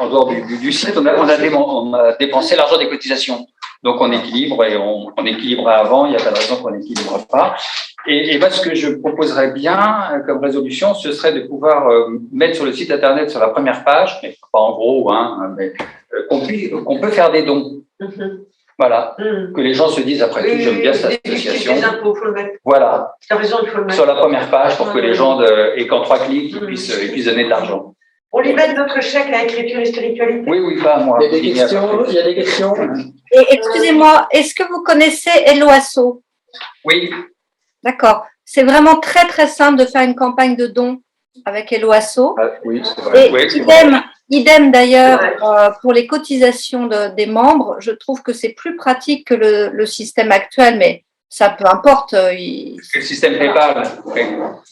S4: en dehors du site, on a dépensé l'argent des cotisations. Donc on équilibre et on équilibrait avant, il n'y a pas de raison qu'on n'équilibre pas. Et moi, ce que je proposerais bien comme résolution, ce serait de pouvoir mettre sur le site internet, sur la première page, mais pas en gros, mais qu'on peut faire des dons. Mm-hmm. Voilà, que les gens se disent après tout, j'aime bien cette association.
S8: Les impôts, faut le mettre.
S4: Voilà.
S8: T'as raison, il faut le mettre.
S4: Sur la première page pour que les gens, et qu'en 3 clics, ils puissent donner de l'argent.
S8: On lui met notre chèque à écriture et spiritualité.
S4: Oui, pas à moi.
S1: Il y a des questions.
S6: Et excusez-moi, est-ce que vous connaissez Eloasso?
S4: Oui.
S6: D'accord. C'est vraiment très, très simple de faire une campagne de dons avec Helloasso.
S1: Oui, c'est vrai.
S6: Et
S1: Oui, c'est
S6: idem d'ailleurs pour les cotisations des membres. Je trouve que c'est plus pratique que le système actuel, mais ça peu importe.
S4: C'est le système PayPal. Oui.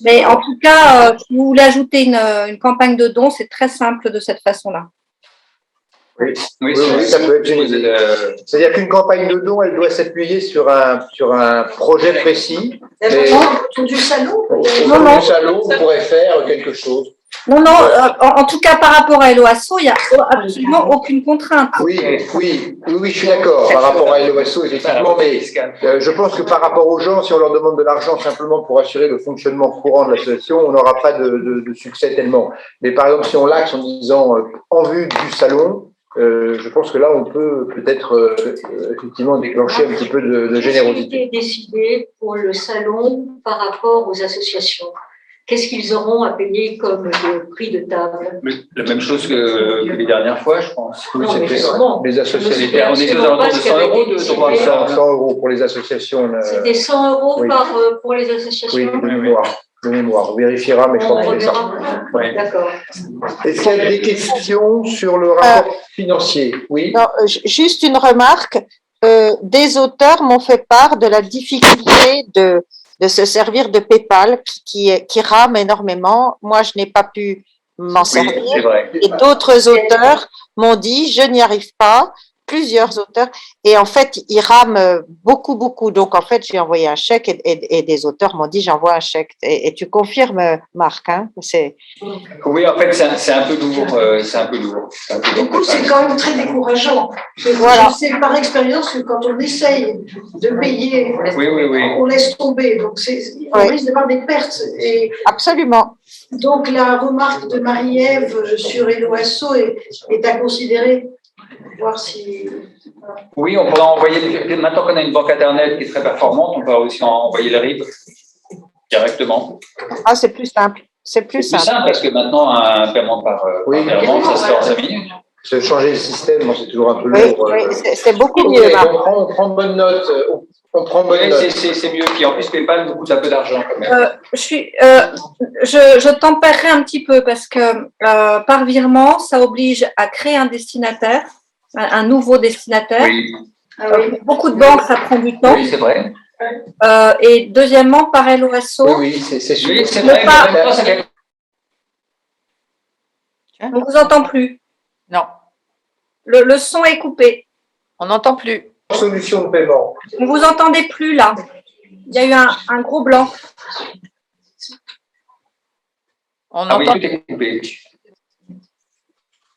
S6: Mais en tout cas, si vous voulez ajouter une campagne de dons, c'est très simple de cette façon-là.
S1: Oui, ça peut être une idée. C'est-à-dire qu'une campagne de dons, elle doit s'appuyer sur un projet précis.
S2: Autour du salon.
S1: Autour du salon, on pourrait faire quelque chose.
S6: Non, en tout cas, par rapport à Helloasso, il n'y a absolument aucune contrainte.
S1: Oui, je suis d'accord par rapport à Helloasso, effectivement, mais je pense que par rapport aux gens, si on leur demande de l'argent simplement pour assurer le fonctionnement courant de l'association, on n'aura pas de succès tellement. Mais par exemple, si on l'axe en disant en vue du salon, je pense que là, on peut peut-être effectivement déclencher un petit peu de générosité.
S8: Qu'est-ce qui a été décidé pour le salon par rapport aux associations? Qu'est-ce qu'ils auront à payer comme prix de table?
S4: La même chose que les dernières fois, je pense.
S1: Oui, c'était les associations.
S4: On était aux alentours de 100 euros de droits.
S1: 100 euros pour les associations.
S8: C'était 100 euros pour les associations?
S1: Oui, de mémoire. On vérifiera, mais je crois que c'est ça.
S8: Oui. D'accord.
S1: Est-ce qu'il y a des questions sur le rapport financier? Oui.
S11: Non, juste une remarque. Des auteurs m'ont fait part de la difficulté de se servir de PayPal qui rame énormément. Moi, je n'ai pas pu m'en servir.
S4: C'est vrai.
S11: Et d'autres auteurs m'ont dit, je n'y arrive pas. Plusieurs auteurs. Et en fait, ils rament beaucoup. Donc, en fait, j'ai envoyé un chèque et des auteurs m'ont dit, j'envoie un chèque. Et tu confirmes, Marc, hein?
S4: Oui, en fait, c'est un peu lourd.
S2: Du coup, c'est quand même très décourageant.
S11: Voilà.
S2: Je sais par expérience que quand on essaye de payer, on laisse tomber. Donc, on risque d'avoir des pertes. Et
S11: absolument.
S2: Donc, la remarque de Marie-Ève sur Helloasso est à considérer. Voir si...
S4: Oui, on pourrait envoyer, maintenant qu'on a une banque Internet qui est très performante, on peut aussi envoyer le RIB directement.
S11: Ah, c'est plus simple. C'est plus simple
S4: parce que maintenant, un paiement par virement, ça se fait en 5 minutes.
S1: Se changer le système, c'est toujours un peu lourd.
S11: Oui, c'est beaucoup mieux.
S1: On prend bonne note.
S4: C'est mieux. Puis en plus, PayPal nous coûte un peu d'argent.
S6: Je tempérerai un petit peu parce que par virement, ça oblige à créer un destinataire, un nouveau destinataire.
S4: Oui.
S6: Beaucoup de banques, ça prend du temps.
S4: Oui, c'est vrai.
S6: Et deuxièmement, par Helloasso.
S1: Oui, c'est sûr.
S4: Oui, c'est vrai.
S6: On ne vous entend plus.
S9: Non.
S6: Le son est coupé.
S9: On n'entend plus.
S1: Solution de paiement.
S6: On ne vous entendait plus là. Il y a eu un gros blanc.
S9: On entend.
S4: Oui, tout est coupé.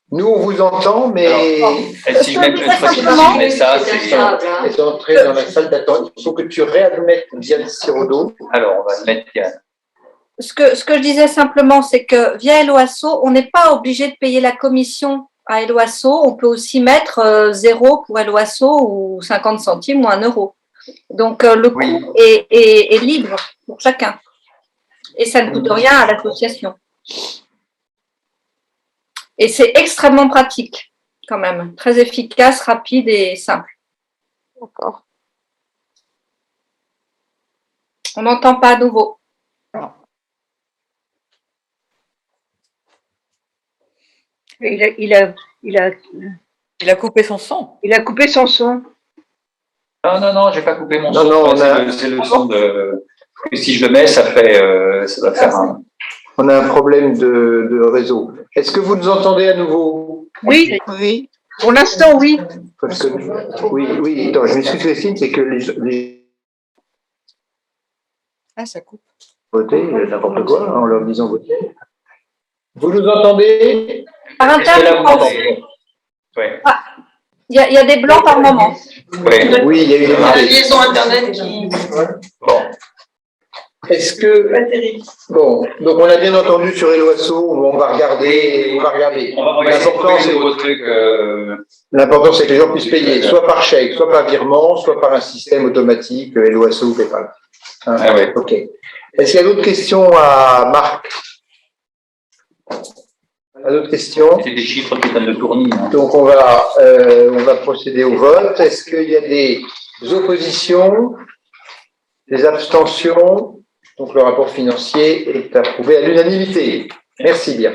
S1: Nous, on vous entend, mais.
S4: Si je mets ça,
S1: c'est entré dans la salle d'attente. Il faut que tu réadmettes Diane Sirodo.
S4: Alors, on va mettre Diane.
S6: Ce que je disais simplement, c'est que via Helloasso, on n'est pas obligé de payer la commission à Helloasso. On peut aussi mettre 0 pour Helloasso ou 50 centimes ou 1 euro. Donc, le coût est libre pour chacun. Et ça ne coûte rien à l'association. Et c'est extrêmement pratique, quand même. Très efficace, rapide et simple.
S11: D'accord.
S6: On n'entend pas à nouveau.
S13: Il a coupé son son. Il a coupé son son.
S4: Non, j'ai pas coupé mon son. C'est le son de. Si je le mets, ça va faire un.
S1: On a un problème de réseau. Est-ce que vous nous entendez à nouveau?
S13: Oui.
S11: Oui.
S13: Pour l'instant, oui.
S1: Parce que, oui. Attends, je m'excuse, Christine, c'est que les.
S9: Ah, ça coupe.
S1: Voter, n'importe quoi, en leur disant voter. Vous nous entendez?
S6: Par internet. Il y a des blancs par moment.
S1: Oui, il y a eu
S3: la liaison Internet qui.
S1: Bon. Est-ce que. Bon, donc on a bien entendu sur Helloasso, on va regarder. L'important, c'est que les gens puissent payer, soit par chèque, soit par virement, soit par un système automatique, Helloasso ou PayPal. Ok. Est-ce qu'il y a d'autres questions à Marc? D'autres questions?
S4: C'est des chiffres qui donnent le tournis.
S1: Donc on va procéder au vote. Est-ce qu'il y a des oppositions, des abstentions? Donc le rapport financier est approuvé à l'unanimité. Merci bien.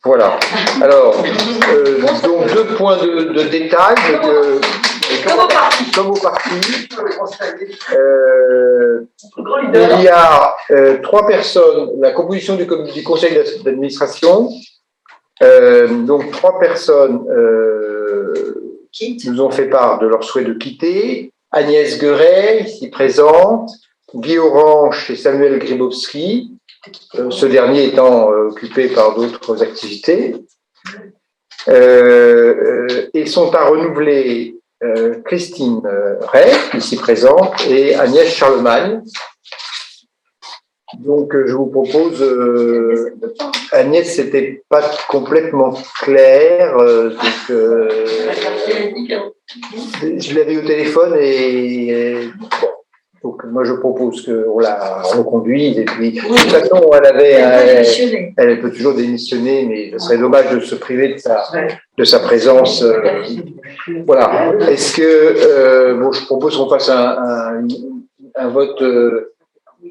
S1: Voilà. Alors, donc 2 points de détail. Comme au parti, il y a 3 personnes, la composition du conseil d'administration. Donc 3 personnes nous ont fait part de leur souhait de quitter. Agnès Gueret, ici présente, Guy Orange et Samuel Gribowski, ce dernier étant occupé par d'autres activités. Et sont à renouveler Christine Ray, ici présente, et Agnès Charlemagne. Donc, je vous propose, Agnès, c'était pas complètement clair, donc, je l'avais au téléphone et bon, donc moi je propose qu'on la reconduise et puis de toute façon elle peut toujours démissionner, mais ce serait dommage de se priver de sa présence. Voilà. Est-ce que bon, je propose qu'on fasse un vote.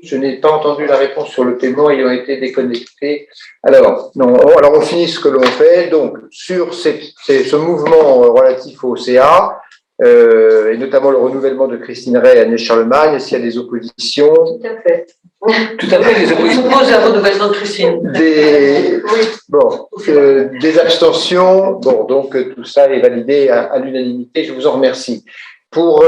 S1: Je n'ai pas entendu la réponse sur le paiement ayant été déconnecté. Alors, on finit ce que l'on fait. Donc, sur ce mouvement relatif au CA, et notamment le renouvellement de Christine Ray et Agnès Charlemagne, est-ce qu'il y a des oppositions?
S8: Tout à fait.
S1: Tout à fait, des oppositions.
S14: On oppose un renouvellement de Christine.
S1: Des abstentions. Bon, donc tout ça est validé à l'unanimité. Je vous en remercie. Pour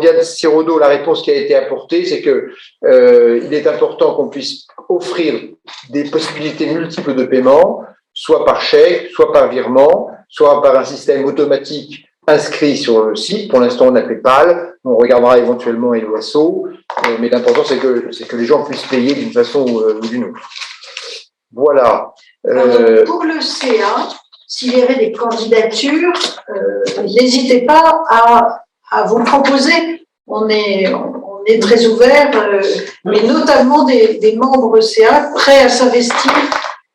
S1: Diane Sirodo, la réponse qui a été apportée, c'est que il est important qu'on puisse offrir des possibilités multiples de paiement, soit par chèque, soit par virement, soit par un système automatique inscrit sur le site. Pour l'instant, on a PayPal. On regardera éventuellement Eloasso, mais l'important, c'est que les gens puissent payer d'une façon ou d'une autre. Voilà.
S2: Pour le CA, s'il y avait des candidatures, n'hésitez pas à vous proposer. On est très ouvert, mais notamment des membres CA prêts à s'investir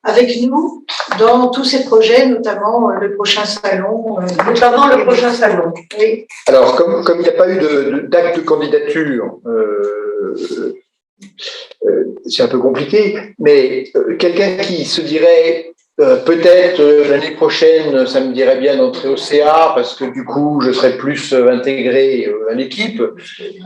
S2: avec nous dans tous ces projets, notamment le prochain salon.
S14: Notamment le prochain salon.
S2: Oui.
S1: Alors, comme il n'y a pas eu d'acte de candidature, c'est un peu compliqué, mais quelqu'un qui se dirait peut-être l'année prochaine, ça me dirait bien d'entrer au CA parce que du coup, je serais plus intégré à l'équipe.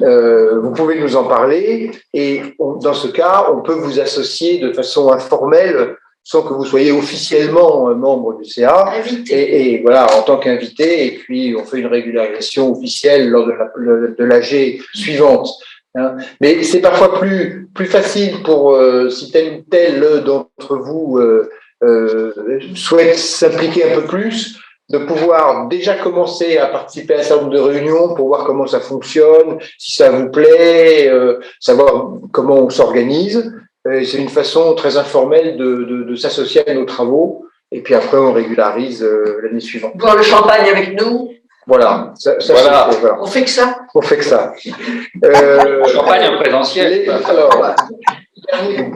S1: Vous pouvez nous en parler et dans ce cas, on peut vous associer de façon informelle sans que vous soyez officiellement membre du CA. Et voilà, en tant qu'invité, et puis on fait une régularisation officielle lors de l'AG suivante. Hein. Mais c'est parfois plus facile pour si tel ou tel d'entre vous souhaite s'impliquer un peu plus, de pouvoir déjà commencer à participer à un certain nombre de réunions pour voir comment ça fonctionne, si ça vous plaît, savoir comment on s'organise. C'est une façon très informelle de s'associer à nos travaux, et puis après on régularise l'année suivante.
S14: Boire le champagne avec nous.
S1: Voilà.
S2: Voilà. On fait que ça.
S1: On fait que ça.
S4: Champagne en présentiel.
S1: Alors,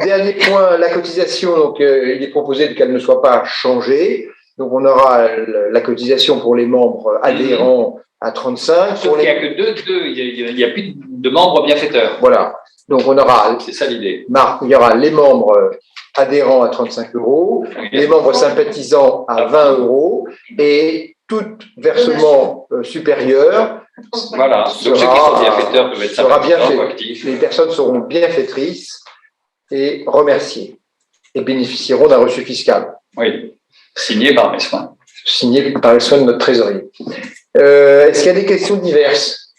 S1: dernier point, la cotisation. Donc, il est proposé qu'elle ne soit pas changée. Donc, on aura la cotisation pour les membres adhérents à 35.
S4: Sauf qu'il n'y a que deux. Il n'y a plus de membres bienfaiteurs.
S1: Voilà. Donc, on aura.
S4: C'est ça l'idée.
S1: Il y aura les membres adhérents à 35 €, les membres sympathisants à 20 € et tout versement supérieur.
S4: Voilà. Donc, ceux qui sont bienfaiteurs peuvent être sympathisants ou actifs.
S1: Les personnes seront bienfaitrices et remerciées et bénéficieront d'un reçu fiscal.
S4: Oui. Signé par mes soins.
S1: Signé par les soins de notre trésorier. Est-ce qu'il y a des questions diverses?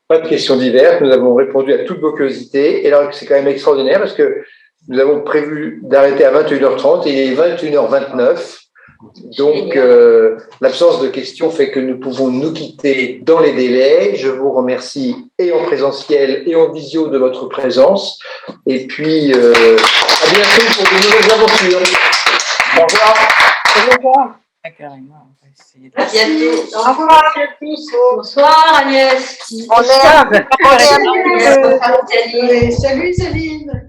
S1: Pas de questions diverses. Nous avons répondu à toutes vos curiosités. Et là, c'est quand même extraordinaire parce que nous avons prévu d'arrêter à 21h30 et il est 21h29. Donc, l'absence de questions fait que nous pouvons nous quitter dans les délais. Je vous remercie et en présentiel et en visio de votre présence. Et puis, à bientôt pour de nouvelles aventures. Au revoir.
S2: Au revoir.
S8: À bientôt. Au revoir. Bonsoir Agnès.
S2: Salut Céline.